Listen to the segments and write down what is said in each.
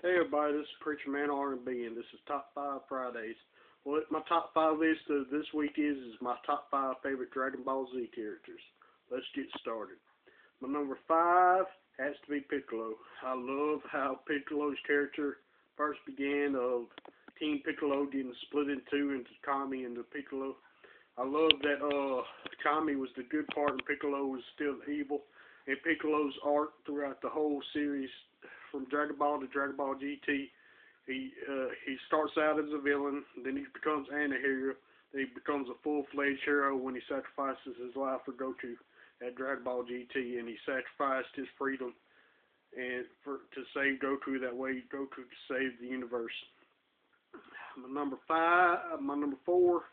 Hey everybody, this is Preacherman RMB, and this is Top 5 Fridays. What my top 5 list of this week is my top 5 favorite Dragon Ball Z characters. Let's get started. My number 5 has to be Piccolo. I love how Piccolo's character first began of Team Piccolo getting split in two into Kami and the Piccolo. I love that Kami was the good part and Piccolo was still evil. And Piccolo's arc throughout the whole series, from Dragon Ball to Dragon Ball GT, he starts out as a villain, then he becomes an hero, then he becomes a full-fledged hero when he sacrifices his life for Goku at Dragon Ball GT, and he sacrificed his freedom and to save Goku. That way Goku could save the universe. My number 4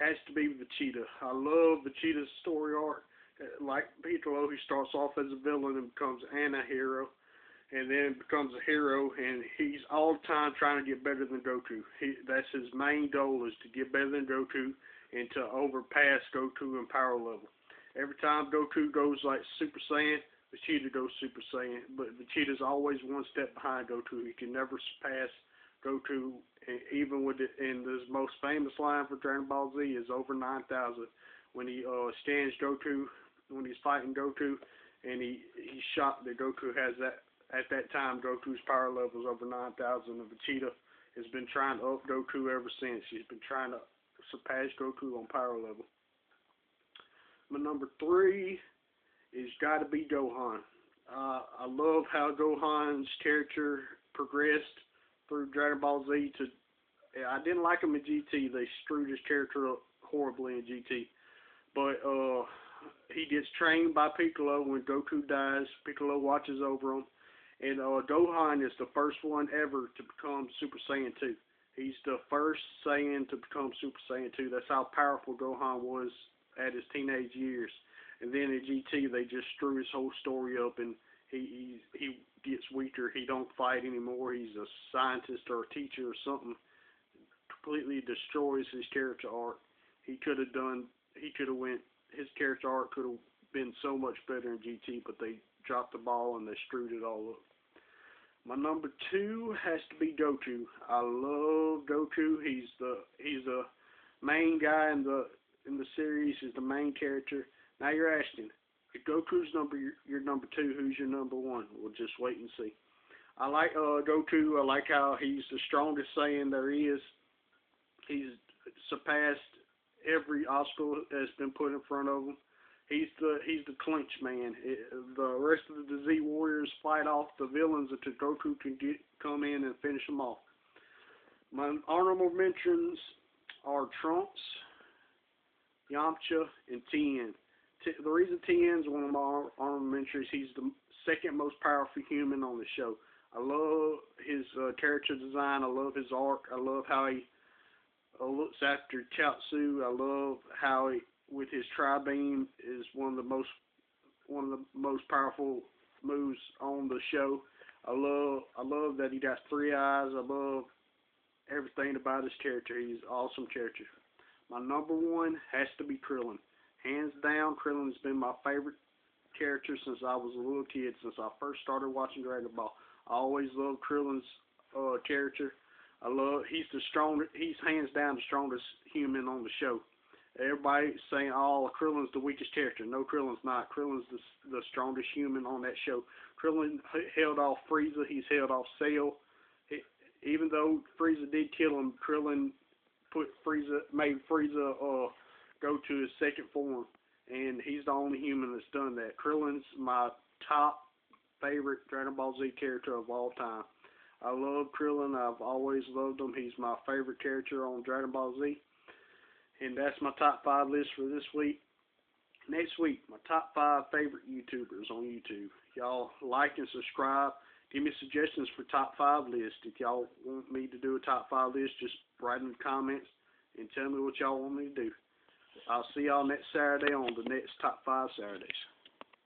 has to be Machida. I love Machida's story arc. Like Piccolo, he starts off as a villain and becomes an hero, and then becomes a hero, and he's all the time trying to get better than Goku. That's his main goal, is to get better than Goku and to overpass Goku in power level. Every time Goku goes like Super Saiyan, Machida goes Super Saiyan, but Machida's always one step behind Goku. He can never surpass Goku, and even with it, and his most famous line for Dragon Ball Z is over 9,000, when he stands Goku, when he's fighting Goku, and he's shocked that Goku has that. At that time, Goku's power level is over 9,000, and Machida has been trying to up Goku ever since. She's been trying to surpass Goku on power level. My number 3 is got to be Gohan. I love how Gohan's character progressed through Dragon Ball Z. I didn't like him in GT. They screwed his character up horribly in GT. But he gets trained by Piccolo. When Goku dies, Piccolo watches over him. And Gohan is the first one ever to become Super Saiyan 2. He's the first Saiyan to become Super Saiyan 2. That's how powerful Gohan was at his teenage years. And then in GT, they just screw his whole story up, and he gets weaker. He don't fight anymore. He's a scientist or a teacher or something. Completely destroys his character arc. His character arc could have been so much better in GT, but they dropped the ball and they screwed it all up. My number 2 has to be Goku. I love Goku. He's the main guy in the series. He's the main character. Now you're asking, if Goku's your number 2, who's your number 1? We'll just wait and see. I like Goku. I like how he's the strongest Saiyan there is. He's surpassed every obstacle that's been put in front of him. He's the clinch man. The rest of the Z Warriors fight off the villains until Goku can come in and finish them off. My honorable mentions are Trunks, Yamcha, and Tien. The reason Tien's one of my honorable mentions, he's the second most powerful human on the show. I love his character design. I love his arc. I love how he looks after Chaozu. I love how he, with his tri-beam, is one of the most powerful moves on the show. I love that he got 3 eyes. I love everything about his character. He's an awesome character. My number 1 has to be Krillin. Hands down, Krillin has been my favorite character since I was a little kid. Since I first started watching Dragon Ball, I always loved Krillin's character. He's hands down the strongest human on the show. Everybody's saying, oh, Krillin's the weakest character. No, Krillin's not. Krillin's the strongest human on that show. Krillin held off Frieza. He's held off Cell. Even though Frieza did kill him, Krillin made Frieza go to his second form. And he's the only human that's done that. Krillin's my top favorite Dragon Ball Z character of all time. I love Krillin. I've always loved him. He's my favorite character on Dragon Ball Z. And that's my top 5 list for this week. Next week, my top 5 favorite YouTubers on YouTube. Y'all like and subscribe. Give me suggestions for top 5 lists. If y'all want me to do a top 5 list, just write in the comments and tell me what y'all want me to do. I'll see y'all next Saturday on the next top 5 Saturdays.